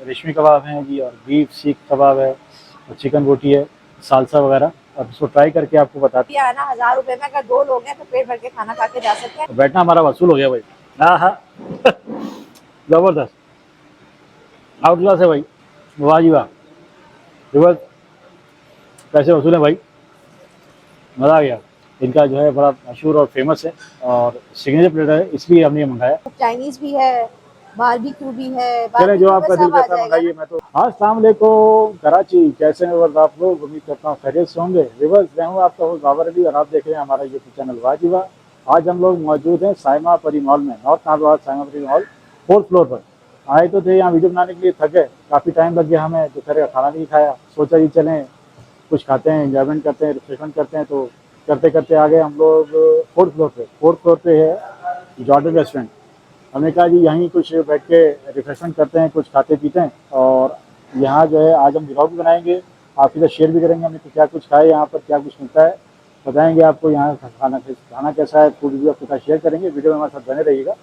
रेशमी कबाब हैं जी, और बीफ सीख कबाब है, और चिकन बोटी है, सालसा वगैरह। अब इसको ट्राई करके आपको बताते है ना। 1000 रुपए में अगर 2 लोग हैं तो पेट भर के खाना खा के जा सकते हैं। हैं। बैठना हमारा वसूल हो गया भाई। हाँ हाँ जबरदस्त आउट क्लास है भाई, वाह जी वाह, जबरदस्त। पैसे वसूल है भाई, मज़ा आ गया। इनका जो है बड़ा मशहूर और फेमस है और सिग्नेचर प्लेटर है, इसलिए हमने ये मंगाया। चाइनीज भी है, बारबेक्यू भी है, चले जो बारबेक्यू में आपका दिल सब आ करता है जाएगा मंगाइए। ना। मैं तो अस्सलाम वालेकुम कराची, कैसे हैं वर्द आप लोग? उम्मीद करता हूँ खैरियत से होंगे। रिवर्स मैं हूँ आपका होस्ट बाबर अली और आप देख रहे हैं हमारा यूट्यूब चैनल वाजिबा। आज हम लोग मौजूद हैं साइमा परी मॉल में, नॉर्थ नागवाद साइमा परी मॉल 4th फ्लोर पर। आए तो थे यहाँ वीडियो बनाने के लिए, थक गए, काफ़ी टाइम लग गया हमें, दोपहर का खाना नहीं खाया, सोचा जी चलें कुछ खाते हैं, एंजॉयमेंट करते हैं, रिफ्रेशमेंट करते हैं। तो करते करते आ गए हम लोग 4th फ्लोर पे। 4th फ्लोर पे है जॉर्डन रेस्टोरेंट। हमने कहा जी यहीं कुछ बैठ के रिफ्रेशमेंट करते हैं, कुछ खाते पीते हैं। और यहाँ जो है आज हम व्लॉग भी बनाएंगे, आपके साथ शेयर भी करेंगे हमने क्या कुछ खाए, यहाँ पर क्या कुछ मिलता है, बताएंगे आपको यहाँ खाना कैसा है, फूड भी आपके साथ शेयर करेंगे। वीडियो में हमारे साथ बने रहिएगा।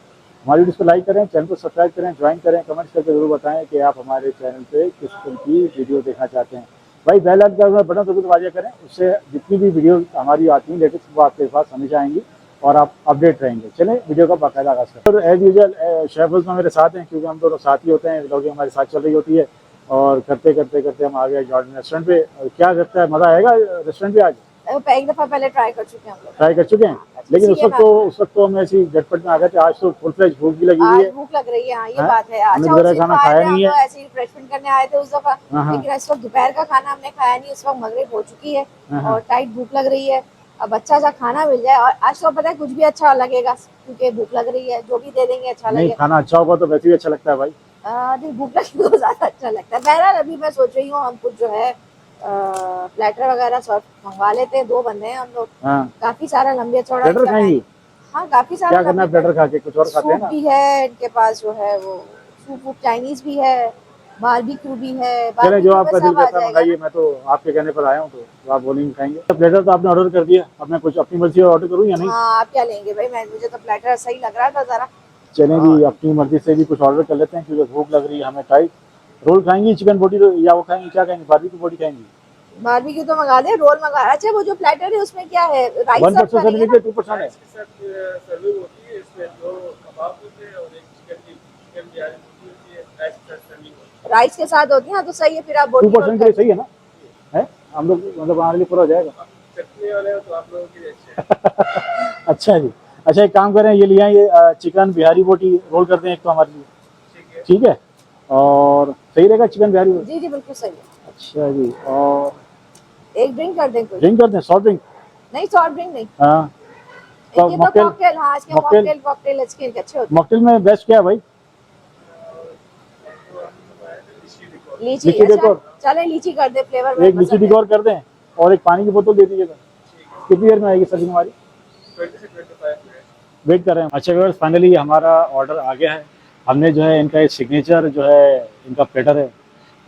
हमारी वीडियो को लाइक करें, चैनल को सब्सक्राइब करें, ज्वाइन करें, कमेंट्स करके जरूर बताएं कि आप हमारे चैनल पे किस किस्म की वीडियो देखना चाहते हैं। भाई बेल आइकन का बटन जरूर दबाया करें, उससे जितनी भी वीडियो हमारी आती हैं लेटेस्ट वो आपके पास हमेशा आएंगी और आप अपडेट रहेंगे। चलें वीडियो का बाकायदा आगाज करें। और एज यूजल शेफर्स में मेरे साथ हैं, क्योंकि हम दोनों साथ ही होते हैं, व्लॉगिंग हमारे साथ चल रही होती है। और करते करते करते हम आ गए जॉर्डन रेस्टोरेंट पे। और क्या लगता है, मज़ा आएगा रेस्टोरेंट पे आज? एक दफा पहले ट्राई कर चुके हैं हम लोग। ट्राई कर चुके हैं, लेकिन इसीलिए मैं उस वक्त तो हम ऐसी झटपट में आ गए थे। आज तो फुल फ्लेज भूख भी लगी हुई आज है। भूख लग रही है। हाँ ये हैं? बात है। हमने अच्छा दोपहर उस का दिन तो खाना आए खाया थे हम नहीं तो है। ऐसे ही रिफ्रेशमेंट करने आए थे उस दफा। हाँ हाँ लेकिन इस वक्त दोपहर का खाना हमने खाया नहीं, उस वक्त मगरिब हो चुकी है हाँ और हाँ। टाइट भूख लग रही है। अब अच्छा सा खाना मिल जाए। और आज तो पता है कुछ भी अच्छा लगेगा, क्योंकि भूख लग रही है, जो भी दे देंगे अच्छा नहीं, लगेगा। खाना अच्छा होगा तो वैसे भी अच्छा लगता है भाई। नहीं भूख लगी तो ज्यादा अच्छा लगता है। बहरहाल अभी मैं सोच रही हूँ हम कुछ जो है प्लेटर वगैरह सब मंगवा लेते हैं। 2 बंदे हैं हम लोग, हाँ, काफी सारा लंबे चौड़ा प्लेटर इनका है खाएंगी? नहीं। हाँ काफी सारा क्या करना लंबे है प्लेटर खा के, कुछ और खाते हैं सूप ना। भी है इनके पास जो है वो सूप वूप चाइनीज भी है, बारबेक्यू भी है। चले जो बारबेक्यू में आपका दिल सब आ करता है जाएगा मंगाइए। ना। मैं तो आपके कहने पर आया हूँ, तो आप बोलेंगे खाएंगे। प्लेटर तो आपने ऑर्डर कर दिया, अब मैं कुछ अपनी मर्जी से ऑर्डर करूँ या नहीं? हाँ आप क्या लेंगे भाई? मैं मुझे तो प्लेटर सही लग रहा था जरा। चलें जी, अपनी मर्जी से भी कुछ ऑर्डर कर लेते हैं, क्योंकि भूख लग रही है हमें टाइट। रोल खाएंगी, चिकन बोटी या वो खाएंगी, क्या खाएंगी, बारबेक्यू बोटी खाएंगी? बारबेक्यू तो मंगा दे, रोल मंगा। अच्छा वो जो प्लेटर है उसमें क्या है, राइस वन सर्व पर्सन करेंगे सैंडविच ना? है, 2% है। सर्विंग होती है, इसमें 2 कबाब होते हैं और एक चिकन बिरयानी होती है, राइस के साथ सर्विंग होती राइस के साथ होती है। हाँ तो सही है, फिर आप टू बोटी रोल परसेंट के कर लिए दें। सही है ना? है, हम लोग मतलब हमारे लिए पूरा हो जाएगा। है। आप चटनी वाले हो तो आप लोगों के लिए अच्छे हैं। अच्छा जी। अच्छा एक काम करें, ये लिया, ये चिकन बिहारी बोटी रोल कर दें एक तो हमारे लिए। ठीक है। ठीक है, और सही रहेगा चिकन बिहारी बोटी। जी जी बिल्कुल सही है। अच्छा जी, और एक ड्रिंक कर दें कोई? ड्रिंक कर दें, सॉफ्ट ड्रिंक। नहीं सॉफ्ट ड्रिंक नहीं। हाँ, एक तो ये तो मॉकटेल। कॉकटेल। हाँ आज के मॉकटेल, मॉकटेल कॉकटेल अच्छे अच्छे होते हैं। मॉकटेल में बेस्ट क्या है भाई? लीची। लीची अच्छा डेकोर, चले लीची कर दे, फ्लेवर में एक लीची पसंद है। डेकोर कर दें, और एक पानी की बोतल दे दीजिएगा। कितनी देर में आएगी सर्विंग हमारी? 20 से 25 मिनट। वेट कर रहे हैं। अच्छा व्यूअर्स, फाइनली हमारा ऑर्डर आ गया है। हमने जो है इनका ये सिग्नेचर जो है इनका प्लेटर है,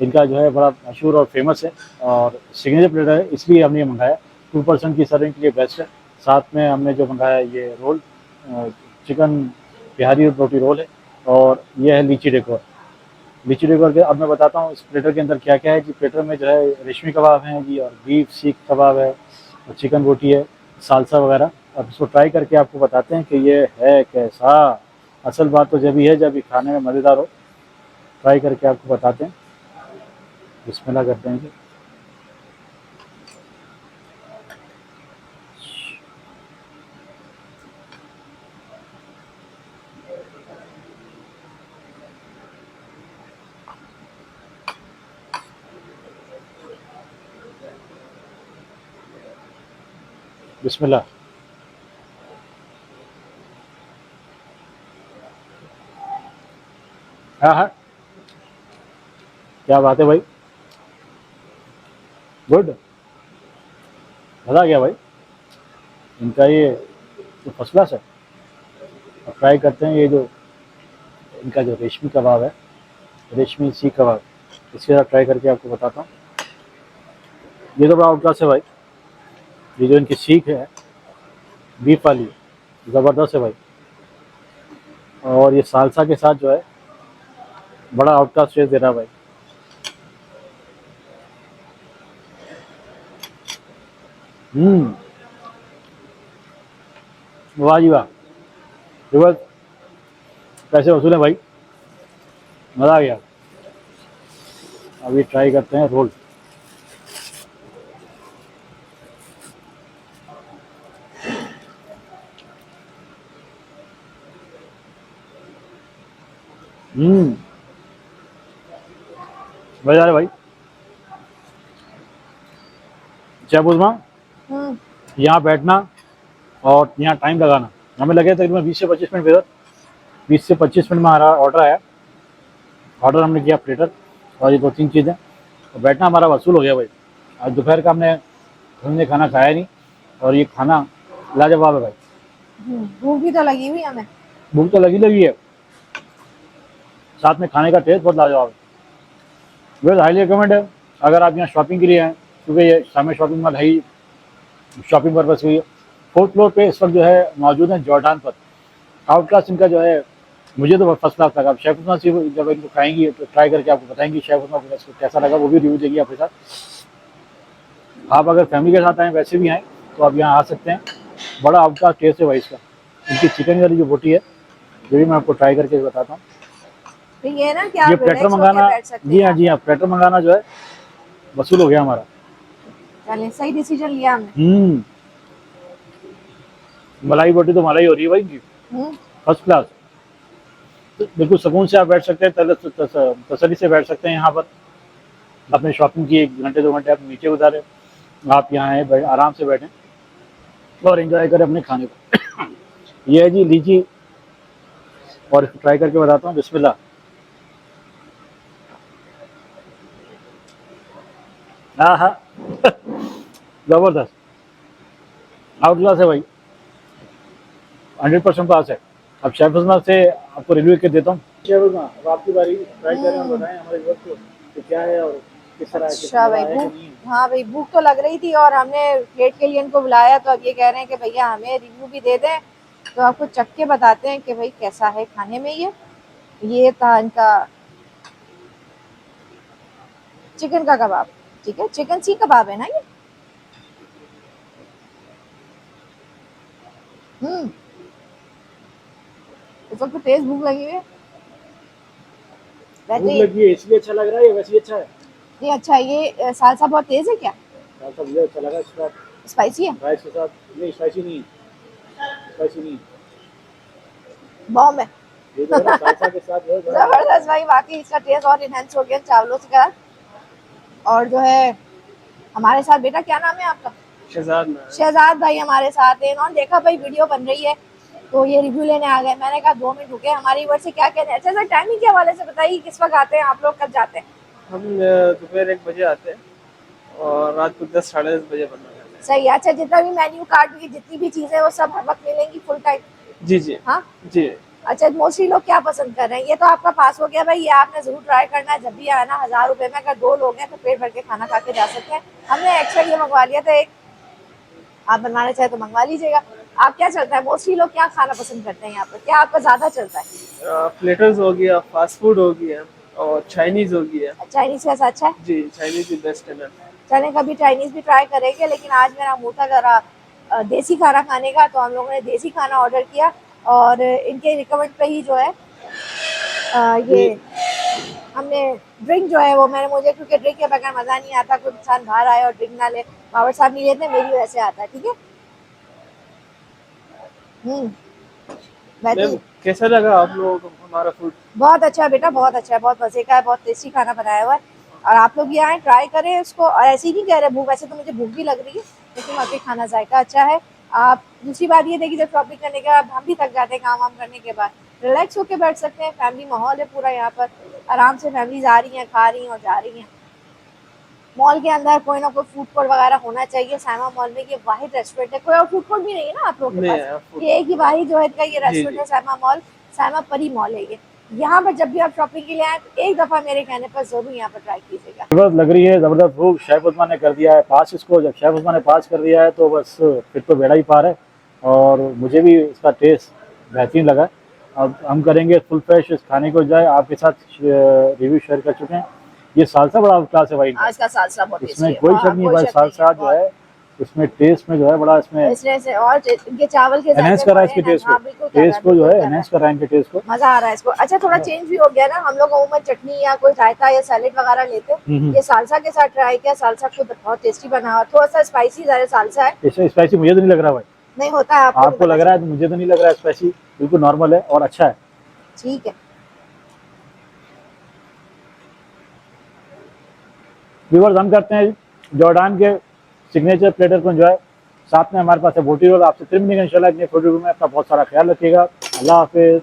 इनका जो है बड़ा मशहूर और फेमस है और सिग्नेचर प्लेटर है, इसलिए हमने ये मंगाया। 2% की सर्विंग के लिए बेस्ट है। साथ में हमने जो मंगाया ये रोल, चिकन बिहारी रोटी रोल है, और ये है लीची डेकोर। लीची डेकोर के अब मैं बताता हूँ इस प्लेटर के अंदर क्या क्या है जी। प्लेटर में जो है रेशमी कबाब हैं जी, और बीफ सीख कबाब है, और चिकन बोटी है, सालसा वगैरह। अब इसको ट्राई करके आपको बताते हैं कि ये है कैसा। असल बात तो जब ही है जब ये खाने में मज़ेदार हो। ट्राई करके आपको बताते हैं, बिस्मिल्लाह करते हैं जी। बिस्मिल्लाह। हाँ हाँ, क्या बात है भाई, गुड, मज़ा आ गया भाई। इनका ये तो फर्स्ट क्लास है। अब ट्राई करते हैं ये जो इनका जो रेशमी कबाब है, रेशमी सीख कबाब, इसके साथ ट्राई करके आपको बताता हूँ। ये तो बड़ा आउट क्लास है भाई। ये जो इनकी सीख है बीफ वाली, ज़बरदस्त है भाई। और ये सालसा के साथ जो है बड़ा आउट क्लास टेस्ट दे रहा है भाई। वाह जी वाह। रिवर्स पैसे वसूले भाई, मज़ा आ गया। अभी ट्राई करते हैं रोल। मजा आ रहा है भाई। जयपुर में हम्म यहाँ बैठना और यहाँ टाइम लगाना, हमें लगे तकरीबन 20 से 25 मिनट वेदर। 20 से 25 मिनट में हमारा ऑर्डर आया। ऑर्डर हमने किया प्लेटर और ये 2-3 चीज़ें, तो बैठना हमारा वसूल हो गया भाई। आज दोपहर का हमने हमने खाना खाया नहीं और ये खाना लाजवाब है भाई। भूख भी तो लगी हुई हमें। भूख तो लगी है, साथ में खाने का टेस्ट बहुत लाजवाब है। वेल हाईली रिकमेंड है अगर आप यहाँ शॉपिंग के लिए आए, क्योंकि ये सामने शॉपिंग मॉल है ही शॉपिंग पर्पज़ के लिए। 4th फ्लोर पे इस वक्त जो है मौजूद है जॉर्डान पर। आउट क्लास इनका जो है, मुझे तो फर्स्ट क्लास लगा। आप शेफ उस्मान से जब इनको खाएंगी तो ट्राई करके आपको बताएंगी शेफ उस्मान को कैसा लगा, वो भी रिव्यू देगी आपके साथ। आप अगर फैमिली के साथ आएँ, वैसे भी आएँ, तो आप यहाँ आ सकते हैं। बड़ा आउट क्लास टेस्ट है भाई इसका। इनकी चिकन वाली जो बोटी है, ये भी मैं आपको ट्राई करके बताता हूँ। तो ये ना कि आप ये प्लेटर relax होके मंगाना, बैठ सकते जी हैं। हाँ जी हाँ, प्लेटर मंगाना जो है वसूल हो गया हमारा। चलें, सही डिसीजन लिया हमने। मलाई बोटी तो मलाई हो रही है भाई इनकी, फर्स्ट क्लास। बिल्कुल सुकून से आप बैठ सकते हैं, तसल्ली से बैठ सकते हैं यहाँ पर। अपने शॉपिंग की 1 घंटे 2 घंटे आप नीचे गुजारे, आप यहाँ आए आराम से बैठें और एंजॉय करें अपने खाने को। ये है जी लीची, और इसको ट्राई करके बताता हूँ। बिस्मिल्लाह। हाँ हाँ जबरदस्त, आउट क्लास है भाई, 100% पास है। अब शेफ उस्मान से आपको रिव्यू के देता हूँ। शेफ उस्मान, अब आपकी बारी, ट्राई करें और बताएं हमारे व्यूअर्स को कि क्या है और किस तरह है, अच्छा भाई, भूख, हाँ भाई भूख तो लग रही थी और हमने प्लेट के लिए इनको बुलाया, तो अब ये कह रहे हैं कि भैया हमें रिव्यू भी दे दें, तो आपको चख के बताते हैं कि भाई कैसा है खाने में। ये था इनका चिकन का कबाब। ठीक है, चिकन सी कबाब है ना ये। इस वक्त तेज भूख लगी हुई है। भूख लगी है इसलिए अच्छा लग रहा है, वैसे ही अच्छा है। ये अच्छा है। ये सालसा बहुत तेज है क्या? सालसा मुझे अच्छा लगा, इसके साथ स्पाइसी है? राइस के साथ। नहीं स्पाइसी नहीं, स्पाइसी नहीं, बॉम्ब है। ये जो है ना सालसा के साथ जो है जबरदस्त भाई, वाकई इसका टेस्ट और इनहेंस हो गया चावलों से का। और जो है हमारे साथ, बेटा क्या नाम है आपका? शहजाद शहजाद भाई हमारे साथ है। इन्होंने देखा भाई वीडियो बन रही है तो ये रिव्यू लेने आ गए। मैंने कहा 2 मिनट रुके, हमारी वर्ड से क्या कहते हैं। अच्छा सर, टाइमिंग के हवाले से बताइए, किस वक्त आते हैं आप लोग, कब जाते हैं? हम दोपहर 1 बजे आते हैं और रात को 10 साढ़े 10 बजे बंद हो जाते हैं। सही है। अच्छा, जितना भी मेन्यू कार्ड की जितनी भी चीजें वो सब हर वक्त मिलेंगी फुल टाइम? जी जी हाँ जी। अच्छा, मोस्टली लोग क्या पसंद कर रहे हैं? ये तो आपका पास हो गया भाई, ये आपने जरूर ट्राई करना है जब भी आना। 1000 रुपए में अगर 2 लोग हैं तो पेट भर के खाना खा के जा सकते हैं। हमने एक्स्ट्रा ये मंगवा लिया था एक, आप बनवाना चाहे तो मंगवा लीजिएगा। आप क्या चलता है, मोस्टली लोग क्या खाना पसंद करते हैं यहाँ पर, क्या आपका ज्यादा चलता है? प्लेटर्स हो गया, फास्ट फूड हो गया और चाइनीज हो गया। चाइनीज कैसा अच्छा है? जी चाइनीज ही बेस्ट है ना। चलें, कभी चाइनीज भी ट्राई करेंगे, लेकिन आज मेरा मुंह था जरा देसी खाना खाने का, तो हम लोगों ने देसी खाना ऑर्डर किया और इनके रिकमेंड पे ही जो है ये हमने ड्रिंक जो है वो मुझे क्योंकि ड्रिंक के बगैर मज़ा नहीं आता। कोई इंसान बाहर आए और ड्रिंक ना ले, बाबर साहब नहीं लेते, मेरी वजह से आता है। ठीक है। मैम कैसा लगा आप लोगों को हमारा फूड? बहुत अच्छा है बेटा, बहुत अच्छा है, बहुत मजे का है, बहुत टेस्टी खाना बनाया हुआ है। और आप लोग ये आए, ट्राई करें इसको। और ऐसे ही नहीं कह रहे भूख, वैसे तो मुझे भूख भी लग रही है, लेकिन वाकई खाना जायका अच्छा है। आप दूसरी बात ये देखिए, जब शॉपिंग करने के बाद हम भी थक जाते हैं काम वाम करने के बाद, रिलैक्स होकर बैठ सकते हैं। फैमिली माहौल है पूरा यहाँ पर, आराम से फैमिलीज आ रही हैं, खा रही हैं और जा रही हैं। मॉल के अंदर कोई ना कोई फूड कोर्ट वगैरह होना चाहिए। साइमा मॉल में ये वाहिद रेस्टोरेंट है, कोई और फूड कोर्ट भी नहीं है ना आप लोगों के पास, ये एक ही वाहिद जो है इनका ये रेस्टोरेंट है, साइमा मॉल, साइमा परी मॉल है ये। यहाँ पर जब भी आप शॉपिंग के लिए आए तो एक दफा मेरे कहने पर जरूर यहाँ पर ट्राई कीजिएगा। जबरदस्त लग रही है, जबरदस्त भूख। शेफ उस्मान ने कर दिया है पास इसको। जब शेफ उस्मान ने पास कर दिया है तो बस फिर तो बेड़ा ही पार है। और मुझे भी इसका टेस्ट बेहतरीन लगा। अब हम करेंगे फुल फ्रेश इस खाने को जाए, आपके साथ रिव्यू शेयर कर चुके हैं। ये सालसा बड़ा क्लास है भाई, आज का सालसा बहुत इसमें कोई शक नहीं भाई। सालसा जो है इसमें टेस्ट में जो है बड़ा इसमें इसलिए से और इनके चावल के एनहेंस जायके कर रहा है बड़े इसके हैं। टेस्ट को, हाँ बिल्कुल कर रहा है, टेस्ट को जो बिल्कुल है कर रहा है। एनहेंस कर रहा है इनके टेस्ट को। मजा आ रहा है इसको। अच्छा थोड़ा चेंज भी हो गया ना, हम लोग अमूमन चटनी या कोई रायता या सैलेड वगैरह लेते हैं, ये सालसा के साथ ट्राई किया, सालसा खुद बहुत टेस्टी बना हुआ, थोड़ा सा स्पाइसी सालसा है, इससे स्पाइसी मुझे तो नहीं लग रहा भाई, नहीं होता है आपको भी आपको पता लग रहा है तो मुझे तो नहीं लग रहा है स्पाइसी, बिल्कुल नॉर्मल है और अच्छा है। चल। ठीक है। व्यूअर्स हम करते हैं जॉर्डान के सिग्नेचर प्लेटर को एंजॉय, साथ में हमारे पास है बोटी रोल। आपसे फिर मिलेंगे इंशाल्लाह एक नई फोटो में। अपना बहुत सारा ख्याल रखिएगा। अल्लाह हाफिज।